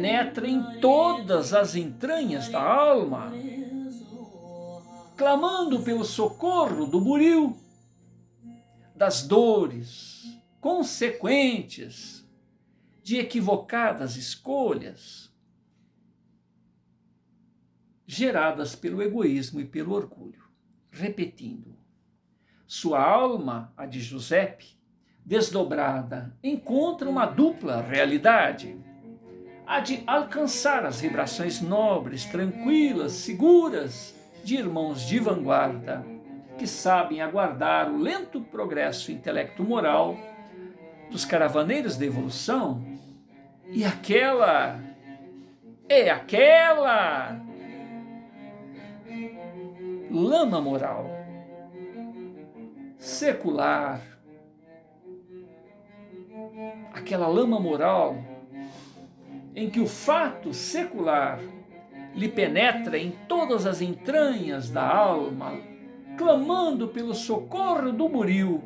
penetra em todas as entranhas da alma, clamando pelo socorro do buril, das dores consequentes de equivocadas escolhas geradas pelo egoísmo e pelo orgulho. Repetindo, sua alma, a de Giuseppe, desdobrada, encontra uma dupla realidade: a de alcançar as vibrações nobres, tranquilas, seguras de irmãos de vanguarda, que sabem aguardar o lento progresso intelecto-moral dos caravaneiros da evolução, e aquela lama moral secular, aquela lama moral em que o fato secular lhe penetra em todas as entranhas da alma, clamando pelo socorro do buril,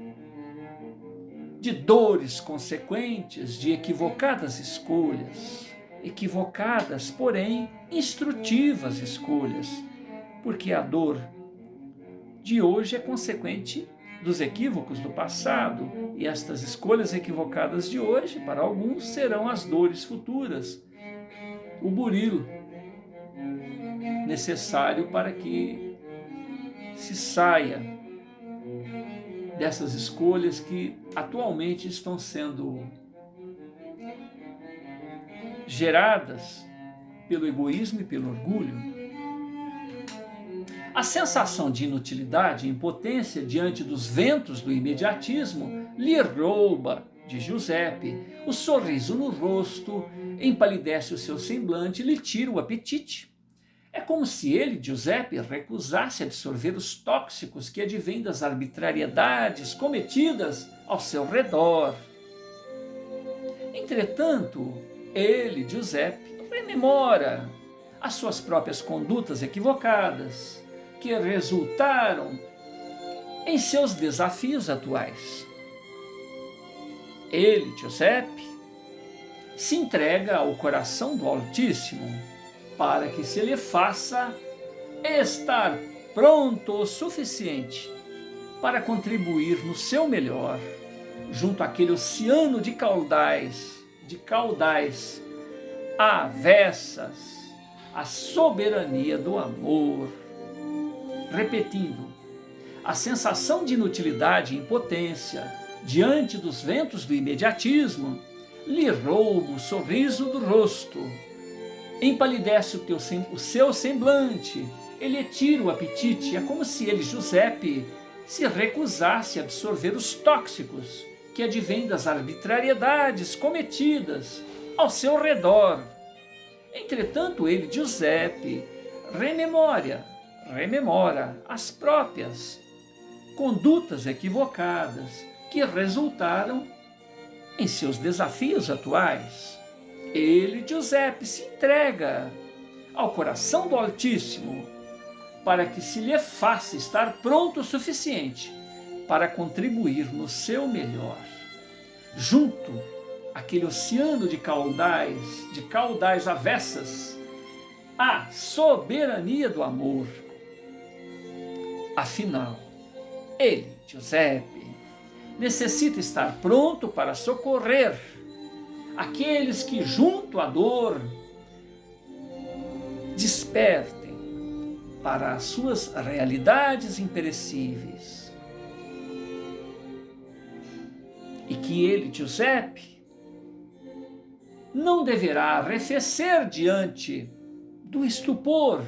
de dores consequentes de equivocadas escolhas, equivocadas, porém instrutivas escolhas, porque a dor de hoje é consequente dos equívocos do passado, e estas escolhas equivocadas de hoje, para alguns, serão as dores futuras, o buril necessário para que se saia dessas escolhas que atualmente estão sendo geradas pelo egoísmo e pelo orgulho. A sensação de inutilidade e impotência diante dos ventos do imediatismo lhe rouba de Giuseppe o sorriso no rosto, empalidece o seu semblante e lhe tira o apetite. É como se ele, Giuseppe, recusasse absorver os tóxicos que advêm das arbitrariedades cometidas ao seu redor. Entretanto, ele, Giuseppe, rememora as suas próprias condutas equivocadas, que resultaram em seus desafios atuais. Ele, Giuseppe, se entrega ao coração do Altíssimo para que se lhe faça estar pronto o suficiente para contribuir no seu melhor junto àquele oceano de caudais avessas à soberania do amor. Repetindo, a sensação de inutilidade e impotência diante dos ventos do imediatismo lhe rouba o sorriso do rosto, empalidece o seu semblante, ele tira o apetite. É como se ele, Giuseppe, se recusasse a absorver os tóxicos que advêm das arbitrariedades cometidas ao seu redor. Entretanto, ele, Giuseppe, rememora as próprias condutas equivocadas que resultaram em seus desafios atuais. Ele, Giuseppe, se entrega ao coração do Altíssimo para que se lhe faça estar pronto o suficiente para contribuir no seu melhor, junto àquele oceano de caudais avessas à soberania do amor. Afinal, ele, Giuseppe, necessita estar pronto para socorrer aqueles que, junto à dor, despertem para as suas realidades imperecíveis. E que ele, Giuseppe, não deverá arrefecer diante do estupor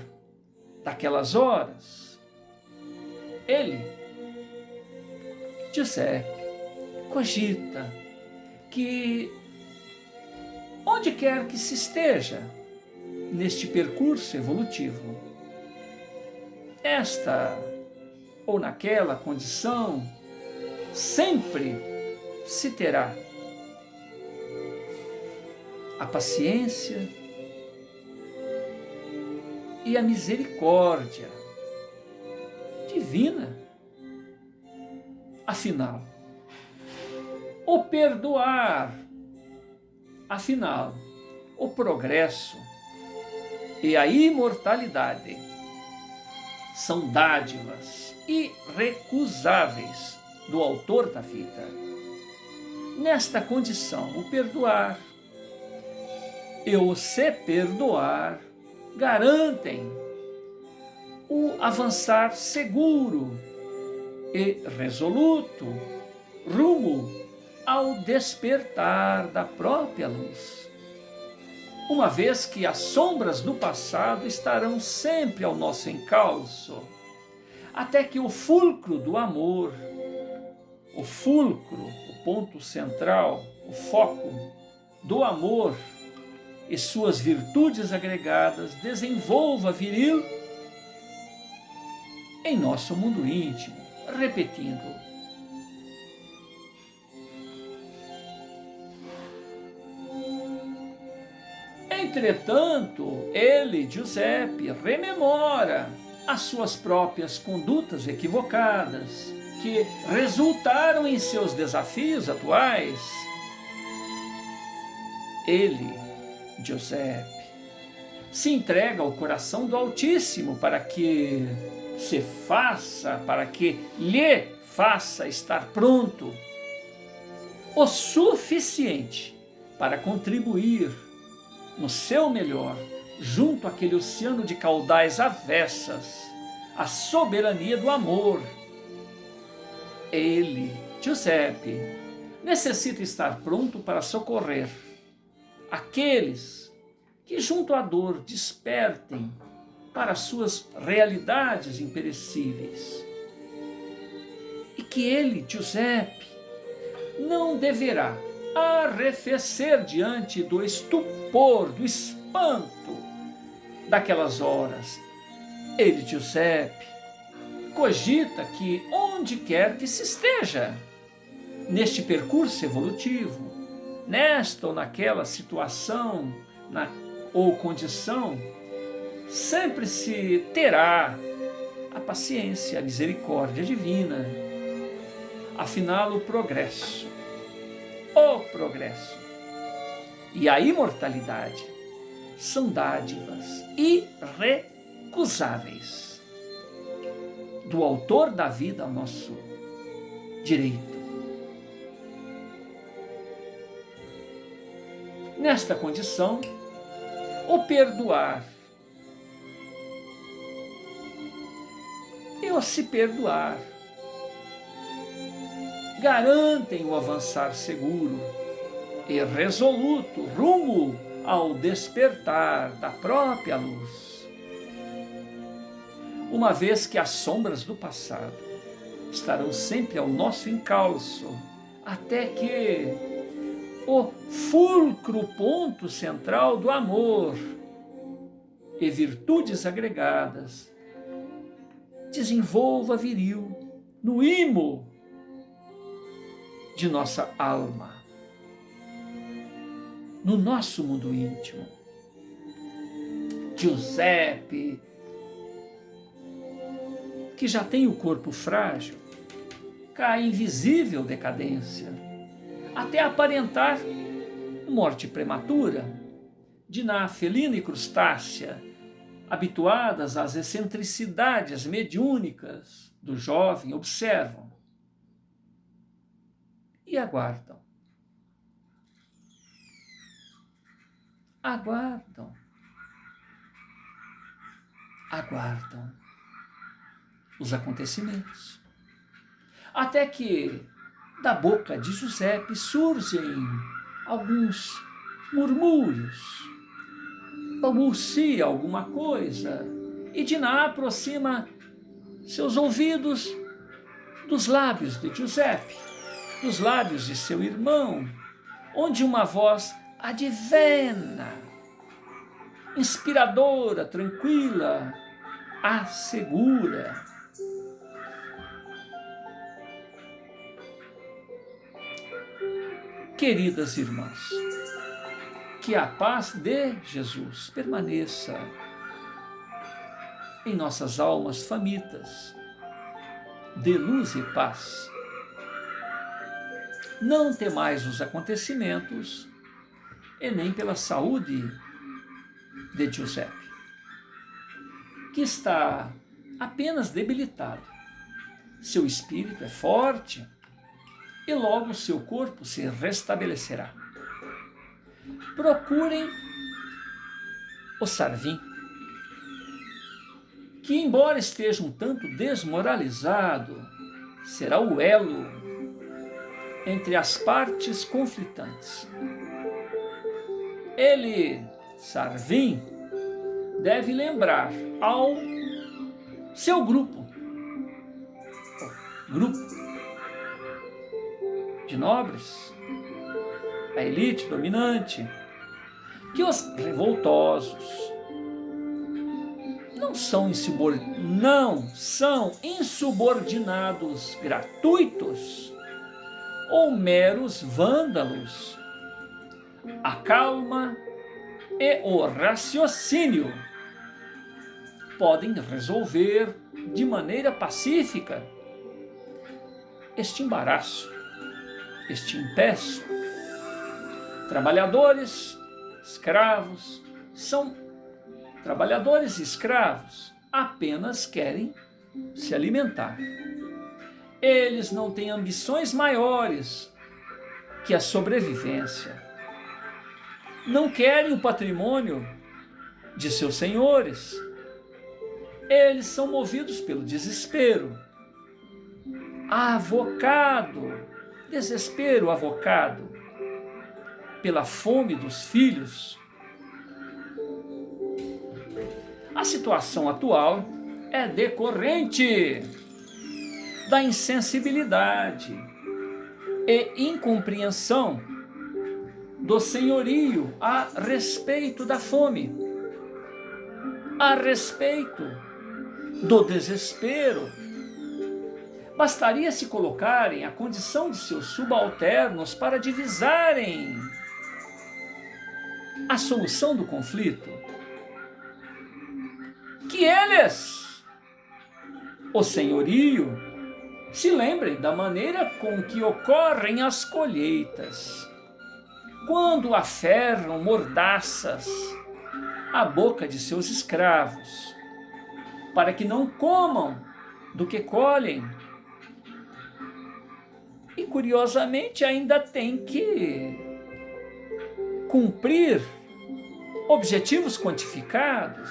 daquelas horas. Ele, Giuseppe, cogita que, onde quer que se esteja neste percurso evolutivo, esta ou naquela condição, sempre se terá a paciência e a misericórdia divina. Afinal, o perdoar, o progresso e a imortalidade são dádivas irrecusáveis do autor da vida. Nesta condição, o perdoar e o se perdoar garantem o avançar seguro e resoluto rumo ao despertar da própria luz. Uma vez que as sombras do passado estarão sempre ao nosso encalço, até que o fulcro do amor, o fulcro, o ponto central, o foco do amor e suas virtudes agregadas desenvolva viril em nosso mundo íntimo, repetindo: entretanto, ele, Giuseppe, rememora as suas próprias condutas equivocadas, que resultaram em seus desafios atuais. Ele, Giuseppe, se entrega ao coração do Altíssimo para que lhe faça estar pronto o suficiente para contribuir no seu melhor, junto àquele oceano de caudais avessas, à soberania do amor. Ele, Giuseppe, necessita estar pronto para socorrer aqueles que junto à dor despertem para suas realidades imperecíveis. E que ele, Giuseppe, não deverá arrefecer diante do estupor, do espanto daquelas horas. Ele, Giuseppe, cogita que onde quer que se esteja, neste percurso evolutivo, nesta ou naquela situação ou condição, sempre se terá a paciência, a misericórdia divina. Afinal, o progresso e a imortalidade são dádivas irrecusáveis do autor da vida ao nosso direito. Nesta condição, o perdoar e o se perdoar garantem o avançar seguro e resoluto rumo ao despertar da própria luz. Uma vez que as sombras do passado estarão sempre ao nosso encalço, até que o fulcro ponto central do amor e virtudes agregadas desenvolva viril no imo de nossa alma, no nosso mundo íntimo. Giuseppe, que já tem o corpo frágil, cai em visível decadência, até aparentar morte prematura. Diná, felina e crustácea, habituadas às excentricidades mediúnicas do jovem, observam e aguardam. Aguardam os acontecimentos. Até que da boca de Giuseppe surgem alguns murmúrios, balbucia alguma coisa, e Diná aproxima seus ouvidos dos lábios de Giuseppe, dos lábios de seu irmão, onde uma voz advena, inspiradora, tranquila, assegura: queridas irmãs, que a paz de Jesus permaneça em nossas almas famintas de luz e paz. Não temais os acontecimentos e nem pela saúde de Giuseppe, que está apenas debilitado. Seu espírito é forte e logo seu corpo se restabelecerá. Procurem o Sarvin, que embora esteja um tanto desmoralizado, será o elo entre as partes conflitantes. Ele, Sarvin, deve lembrar ao seu grupo de nobres, a elite dominante, que os revoltosos não são insubordinados gratuitos ou meros vândalos. A calma e o raciocínio podem resolver de maneira pacífica este embaraço, este impeço. Trabalhadores, escravos, trabalhadores e escravos apenas querem se alimentar. Eles não têm ambições maiores que a sobrevivência. Não querem o patrimônio de seus senhores. Eles são movidos pelo desespero. Desespero avocado pela fome dos filhos. A situação atual é decorrente da insensibilidade e incompreensão do senhorio a respeito da fome, a respeito do desespero. Bastaria se colocarem à condição de seus subalternos para divisarem a solução do conflito. Que eles, o senhorio, se lembrem da maneira com que ocorrem as colheitas, quando aferram mordaças à boca de seus escravos, para que não comam do que colhem. E, curiosamente, ainda tem que cumprir objetivos quantificados,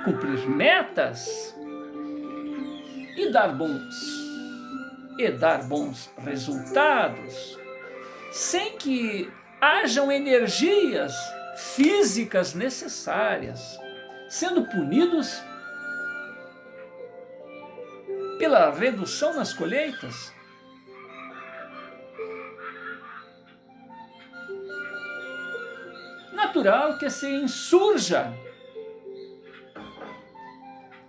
cumprir metas e dar bons resultados, sem que hajam energias físicas necessárias, sendo punidos pela redução nas colheitas. Natural que se insurja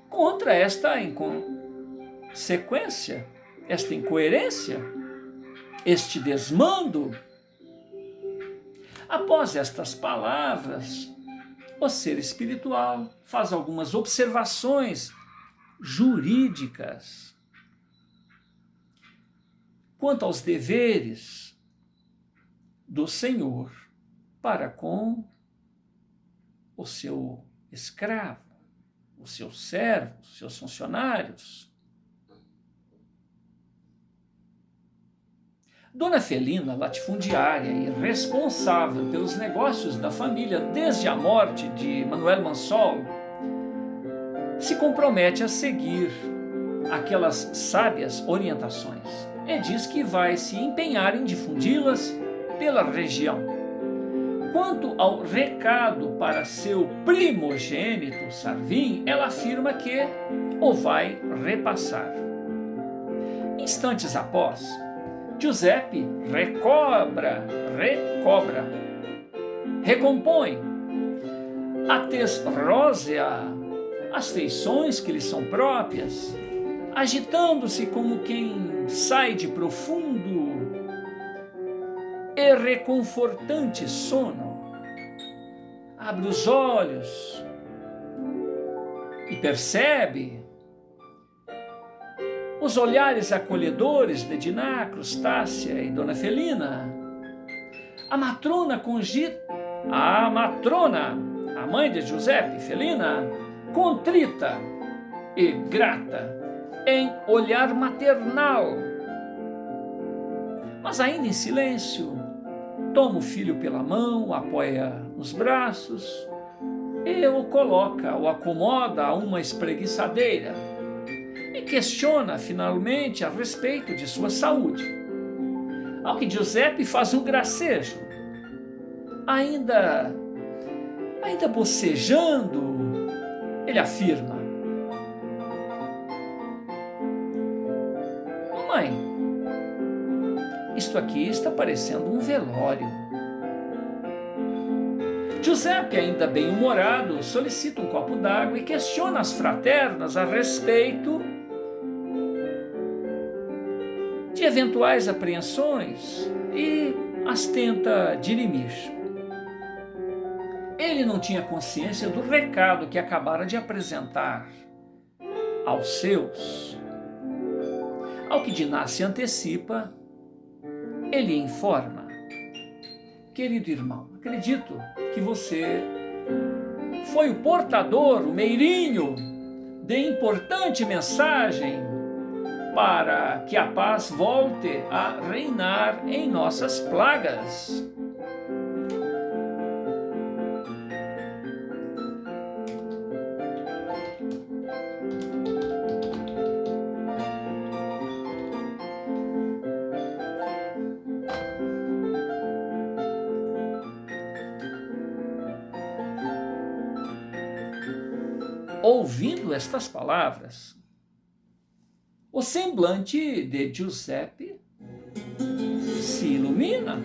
contra esta inconsequência, esta incoerência, este desmando. Após estas palavras, o ser espiritual faz algumas observações jurídicas quanto aos deveres do Senhor para com o seu escravo, os seus servos, seus funcionários. Dona Felina, latifundiária e responsável pelos negócios da família desde a morte de Manuel Mansol, se compromete a seguir aquelas sábias orientações e diz que vai se empenhar em difundi-las pela região. Quanto ao recado para seu primogênito, Sarvin, ela afirma que o vai repassar. Instantes após, Giuseppe recompõe a tez rósea, as feições que lhe são próprias, agitando-se como quem sai de profundo e reconfortante sono. Abre os olhos e percebe os olhares acolhedores de Diná, Crustácia e Dona Felina. A matrona cogita, a matrona, a mãe de Giuseppe, Felina, contrita e grata em olhar maternal, mas ainda em silêncio, toma o filho pela mão, o apoia nos braços e o coloca, o acomoda a uma espreguiçadeira e questiona finalmente a respeito de sua saúde. Ao que Giuseppe faz um gracejo, ainda bocejando, ele afirma: "Mamãe, isto aqui está parecendo um velório." Giuseppe, ainda bem-humorado, solicita um copo d'água e questiona as fraternas a respeito de eventuais apreensões e as tenta dirimir. Ele não tinha consciência do recado que acabara de apresentar aos seus. Ao que Dinah se antecipa, ele informa: "Querido irmão, acredito que você foi o portador, o meirinho de importante mensagem para que a paz volte a reinar em nossas plagas." Ouvindo estas palavras, o semblante de Giuseppe se ilumina.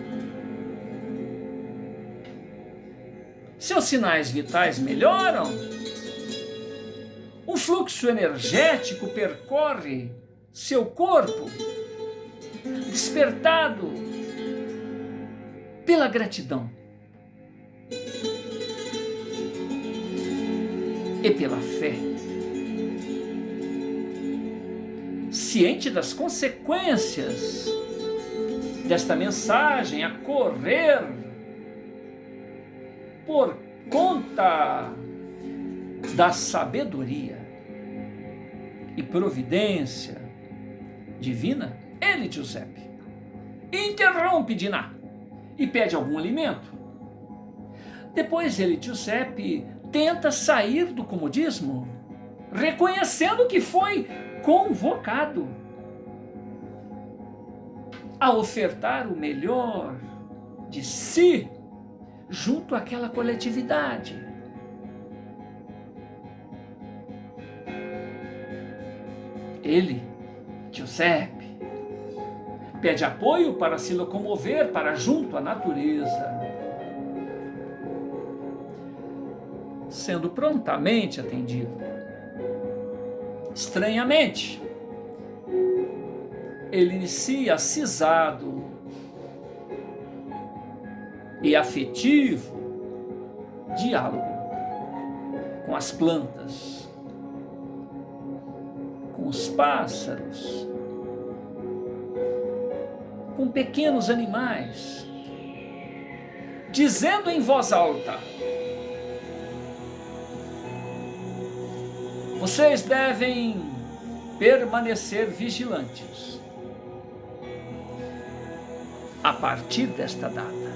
Seus sinais vitais melhoram. Um fluxo energético percorre seu corpo, despertado pela gratidão e pela fé. Ciente das consequências desta mensagem a correr por conta da sabedoria e providência divina, ele, Giuseppe, interrompe Dinah e pede algum alimento. Depois ele, Giuseppe, tenta sair do comodismo, reconhecendo que foi convocado a ofertar o melhor de si junto àquela coletividade. Ele, Giuseppe, pede apoio para se locomover para junto à natureza, sendo prontamente atendido. Estranhamente, ele inicia cisado e afetivo diálogo com as plantas, com os pássaros, com pequenos animais, dizendo em voz alta: "Vocês devem permanecer vigilantes a partir desta data.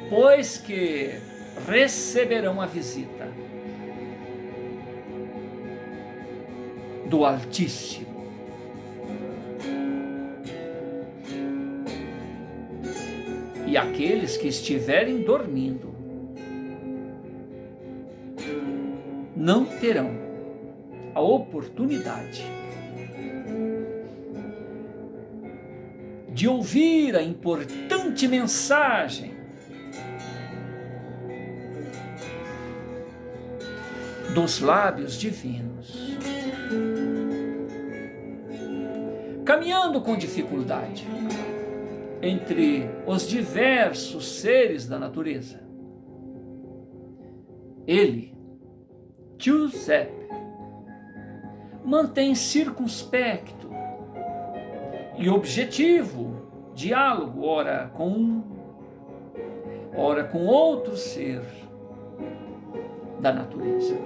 Pois que receberão a visita do Altíssimo. E aqueles que estiverem dormindo não terão a oportunidade de ouvir a importante mensagem dos lábios divinos. Caminhando com dificuldade entre os diversos seres da natureza, ele, Giuseppe, mantém circunspecto e objetivo diálogo, ora com um, ora com outro ser da natureza.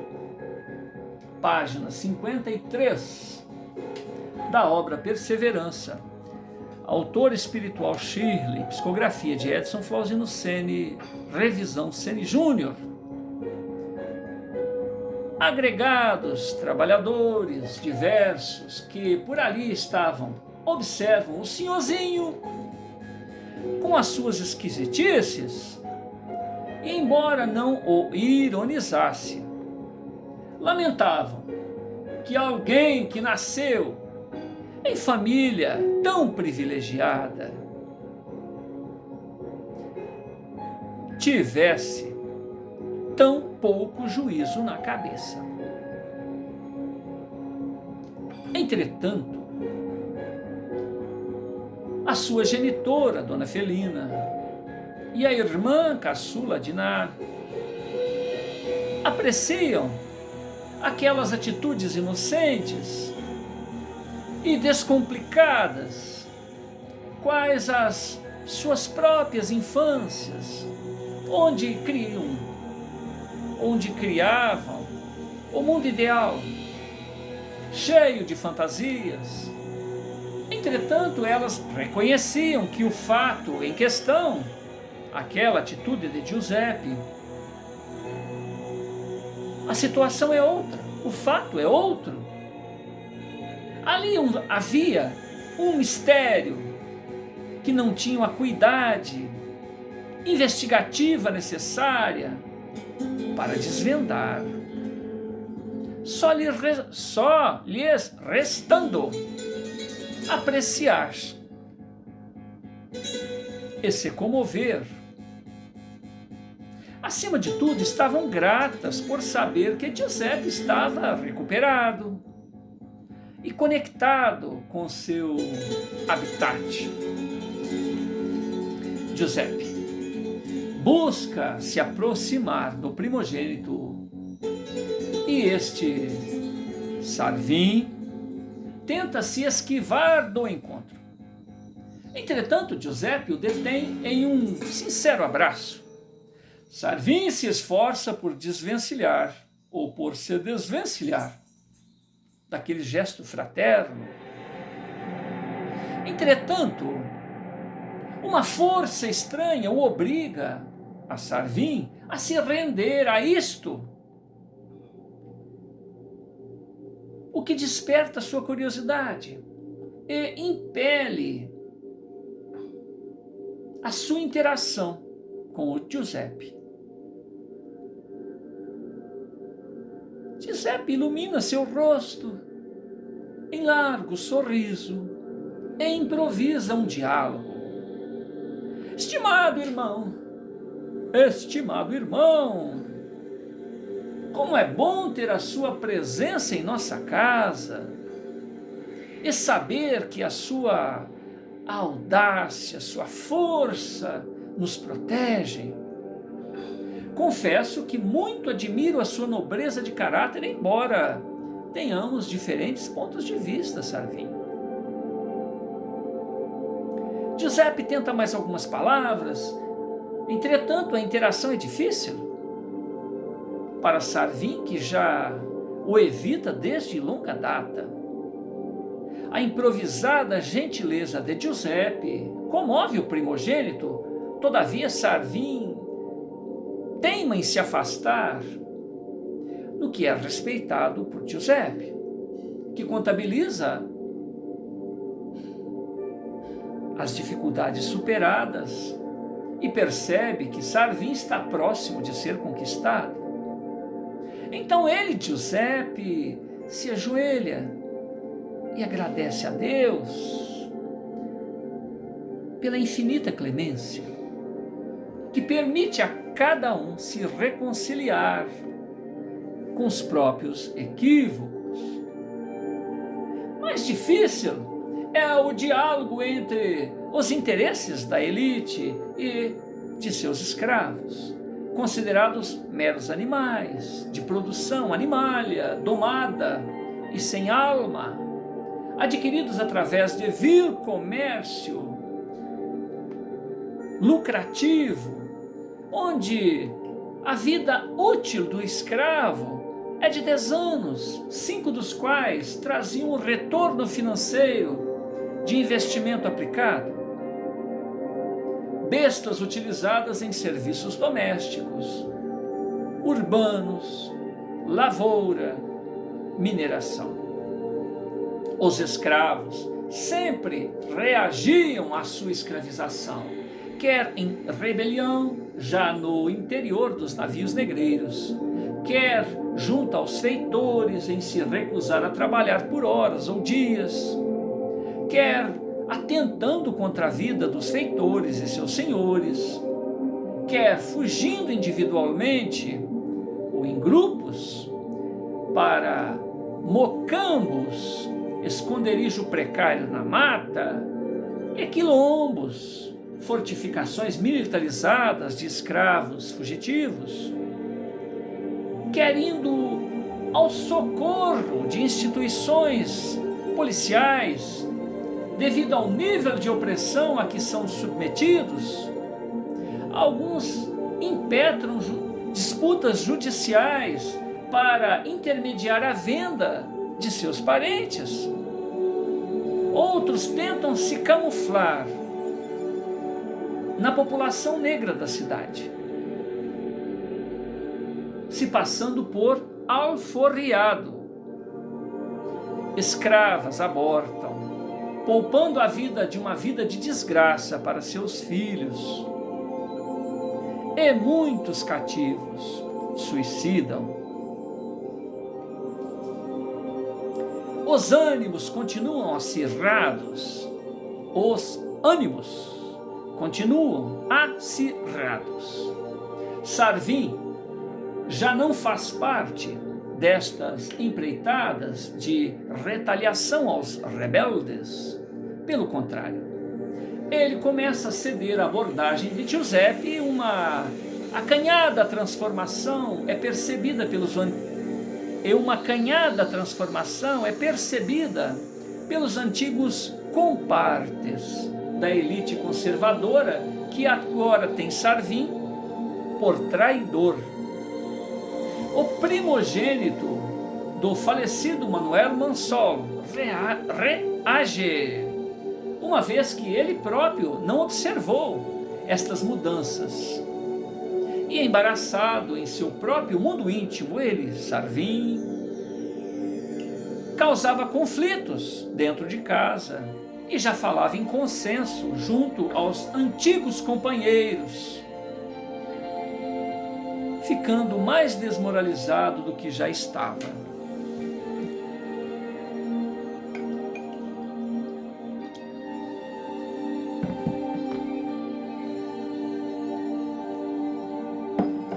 Página 53 da obra Perseverança. Autor espiritual Shirley, psicografia de Edson Flauzino Sene, revisão Sene Júnior. Agregados, trabalhadores diversos que por ali estavam, observam o senhorzinho com as suas esquisitices, e embora não o ironizasse, lamentavam que alguém que nasceu em família tão privilegiada tivesse tão pouco juízo na cabeça. Entretanto, a sua genitora, Dona Felina, e a irmã caçula Diná apreciam aquelas atitudes inocentes e descomplicadas, quais as suas próprias infâncias, onde criavam o mundo ideal, cheio de fantasias. Entretanto, elas reconheciam que o fato em questão, aquela atitude de Giuseppe, a situação é outra, o fato é outro. Ali havia um mistério que não tinha a acuidade investigativa necessária para desvendar. Só lhes restando apreciar e se comover. Acima de tudo, estavam gratas por saber que Giuseppe estava recuperado e conectado com seu habitat. Giuseppe busca se aproximar do primogênito e este, Sarvin, tenta se esquivar do encontro. Entretanto, Giuseppe o detém em um sincero abraço. Sarvin se esforça por desvencilhar ou por se desvencilhar daquele gesto fraterno. Entretanto, uma força estranha o obriga a Sarvin a se render a isto, o que desperta sua curiosidade e impele a sua interação com o Giuseppe. Giuseppe ilumina seu rosto em largo sorriso e improvisa um diálogo. Estimado irmão, como é bom ter a sua presença em nossa casa e saber que a sua audácia, sua força nos protegem. Confesso que muito admiro a sua nobreza de caráter, embora tenhamos diferentes pontos de vista, Sarvin. Giuseppe tenta mais algumas palavras, entretanto a interação é difícil. Para Sarvin, que já o evita desde longa data. A improvisada gentileza de Giuseppe comove o primogênito, todavia Sarvin teima em se afastar do que é respeitado por Giuseppe, que contabiliza as dificuldades superadas e percebe que Sarvin está próximo de ser conquistado. Então ele, Giuseppe, se ajoelha e agradece a Deus pela infinita clemência que permite a cada um se reconciliar com os próprios equívocos. Mais difícil é o diálogo entre os interesses da elite e de seus escravos, considerados meros animais, de produção animália, domada e sem alma, adquiridos através de vil comércio lucrativo, onde a vida útil do escravo é de 10 anos, 5 dos quais traziam um retorno financeiro de investimento aplicado. Bestas utilizadas em serviços domésticos, urbanos, lavoura, mineração. Os escravos sempre reagiam à sua escravização, quer em rebelião, já no interior dos navios negreiros, quer junto aos feitores em se recusar a trabalhar por horas ou dias, quer atentando contra a vida dos feitores e seus senhores, quer fugindo individualmente ou em grupos para mocambos, esconderijo precário na mata, e quilombos, fortificações militarizadas de escravos fugitivos, quer indo ao socorro de instituições policiais, devido ao nível de opressão a que são submetidos. Alguns impetram disputas judiciais para intermediar a venda de seus parentes. Outros tentam se camuflar na população negra da cidade, se passando por alforriado. Escravas abortam, poupando a vida de uma vida de desgraça para seus filhos. E muitos cativos suicidam. Os ânimos continuam acirrados. Os ânimos continuam acirrados. Sarvin já não faz parte destas empreitadas de retaliação aos rebeldes. Pelo contrário, ele começa a ceder à abordagem de Giuseppe. Uma acanhada transformação é percebida pelos antigos compartes da elite conservadora, que agora tem Sarvin por traidor. O primogênito do falecido Manuel Mansol reage, uma vez que ele próprio não observou estas mudanças. E embaraçado em seu próprio mundo íntimo, ele, Sarvin, causava conflitos dentro de casa e já falava em consenso junto aos antigos companheiros, ficando mais desmoralizado do que já estava.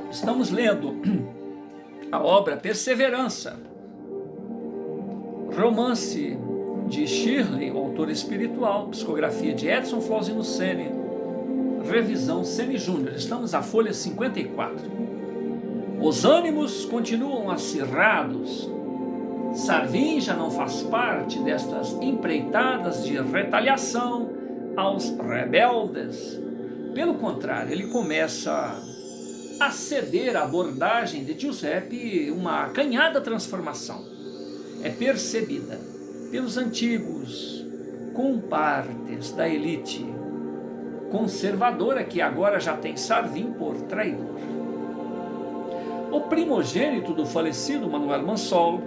Estamos lendo a obra Perseverança, romance de Shirley, autor espiritual, psicografia de Edson Flauzino Sene, revisão Sene Júnior. Estamos à folha 54. Os ânimos continuam acirrados. Sarvin já não faz parte destas empreitadas de retaliação aos rebeldes. Pelo contrário, ele começa a ceder à abordagem de Giuseppe. Uma acanhada transformação é percebida pelos antigos compartes da elite conservadora, que agora já tem Sarvin por traidor. O primogênito do falecido Manuel Mansol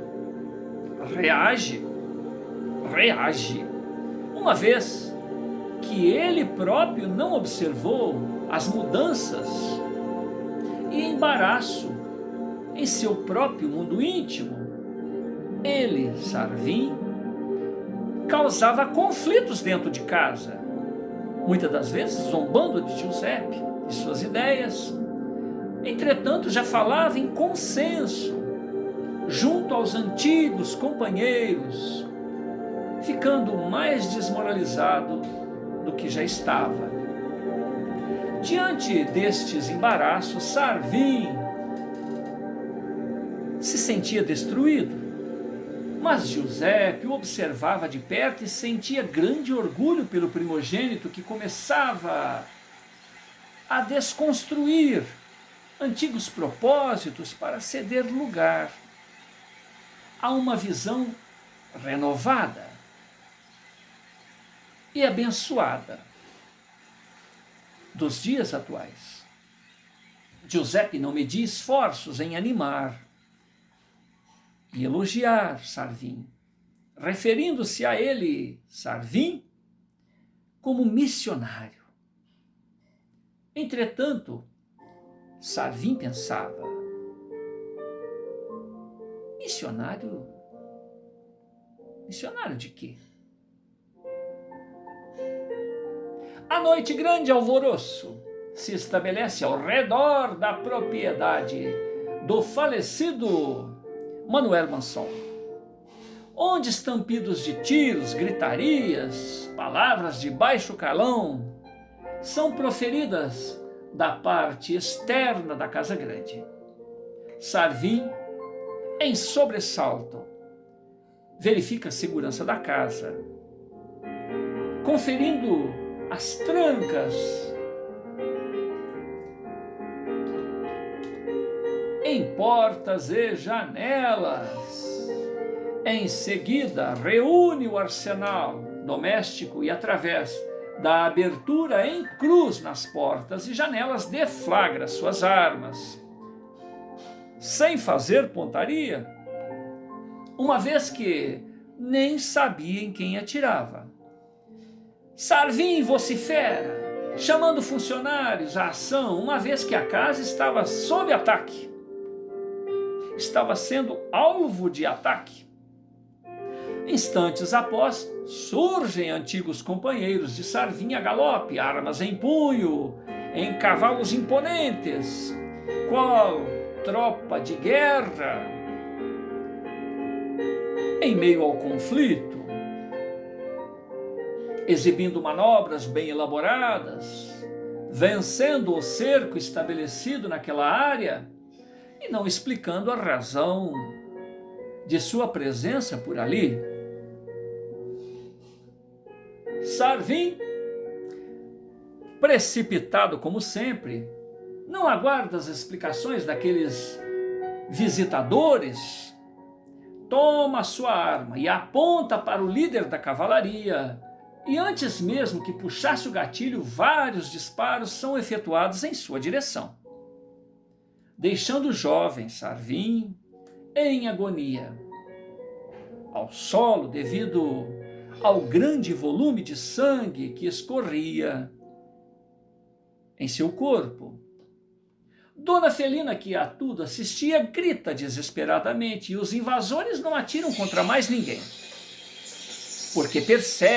reage, uma vez que ele próprio não observou as mudanças e embaraço em seu próprio mundo íntimo. Ele, Sarvin, causava conflitos dentro de casa, muitas das vezes zombando de Giuseppe e suas ideias. Entretanto, já falava em consenso junto aos antigos companheiros, ficando mais desmoralizado do que já estava. Diante destes embaraços, Sarvin se sentia destruído. Mas Giuseppe o observava de perto e sentia grande orgulho pelo primogênito que começava a desconstruir antigos propósitos para ceder lugar a uma visão renovada e abençoada dos dias atuais. Giuseppe não media esforços em animar e elogiar Sarvin, referindo-se a ele, Sarvin, como missionário. Entretanto, Sarvin pensava: missionário? Missionário de quê? À noite, grande alvoroço se estabelece ao redor da propriedade do falecido Manuel Manson, onde estampidos de tiros, gritarias, palavras de baixo calão são proferidas da parte externa da casa grande. Sarvin, em sobressalto, verifica a segurança da casa, conferindo as trancas em portas e janelas. Em seguida, reúne o arsenal doméstico e, através da abertura em cruz nas portas e janelas, deflagra suas armas, sem fazer pontaria, uma vez que nem sabia em quem atirava. Sarvin vocifera, chamando funcionários à ação, uma vez que a casa estava sob ataque, estava sendo alvo de ataque. Instantes após, surgem antigos companheiros de Sarvin a galope, armas em punho, em cavalos imponentes, qual tropa de guerra. Em meio ao conflito, exibindo manobras bem elaboradas, vencendo o cerco estabelecido naquela área e não explicando a razão de sua presença por ali. Sarvin, precipitado como sempre, não aguarda as explicações daqueles visitadores, toma sua arma e aponta para o líder da cavalaria, e antes mesmo que puxasse o gatilho, vários disparos são efetuados em sua direção, deixando o jovem Sarvin em agonia ao solo devido ao grande volume de sangue que escorria em seu corpo. Dona Felina, que a tudo assistia, grita desesperadamente e os invasores não atiram contra mais ninguém, porque percebem